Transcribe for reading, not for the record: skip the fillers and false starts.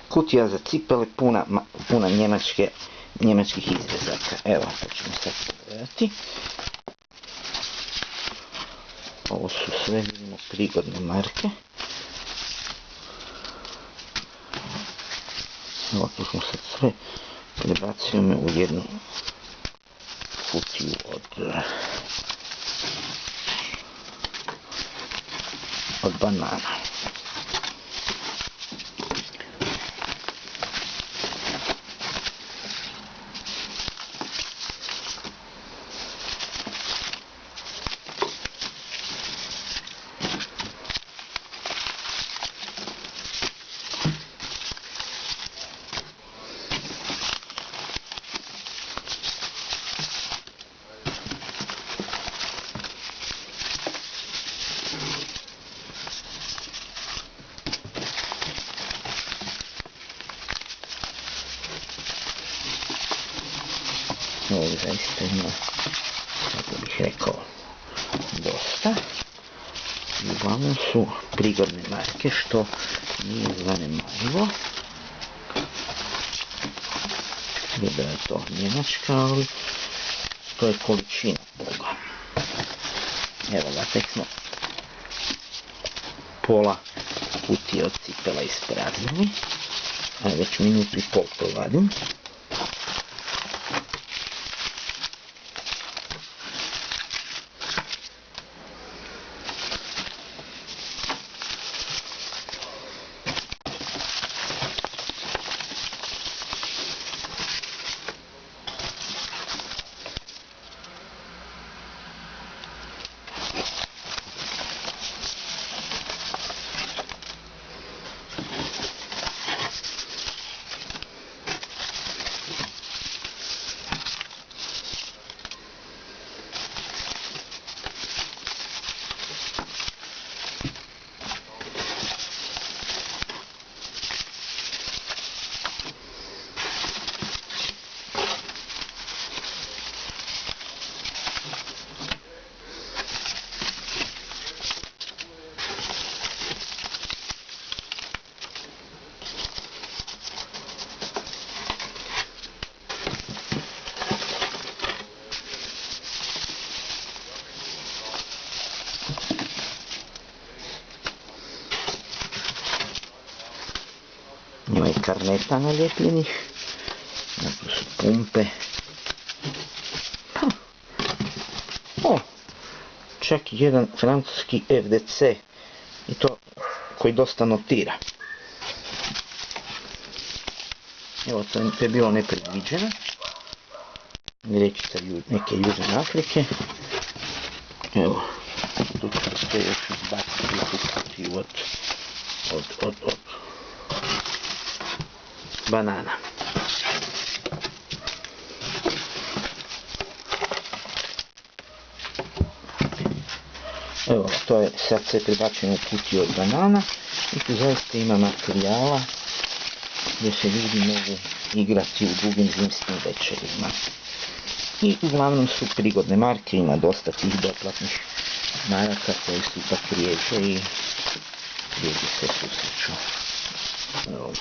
Kutija za cipele puna njemačkih izrezaka. Evo, to ćemo sad pogledati. Ovo su sve, vidimo, prigodne marke. Evo, tu smo sad sve prebacujemo u jednu kutiju od banana. Ovo zaista ima, kako bih rekao, dosta. Uglavnom su prigodne marke, što nije zanemarivo. Da je to njemačka, ali to je količina toga. Evo ga, tek smo pola kutije od cipela ispraznili. Ajde, već minutu i pol to vadim. Ima i karneta naljepljenih. Tu su pumpe. Čak i jedan francuski FDC. I to koji dosta notira. Evo, to je bilo nepredviđeno. Vrećica neke Južne Afrike. Evo, tu ću sve još izbaciti od banana. Evo, to je sad sve prebačeno u kutiju od banana i tu zaista ima materijala gdje se ljudi mogu igrati u dugim zimskim večerima. I uglavnom su prigodne marke, ima dosta tih doplatnih maraka koji su ipak rijeđe i ljudi se susreću. Evo.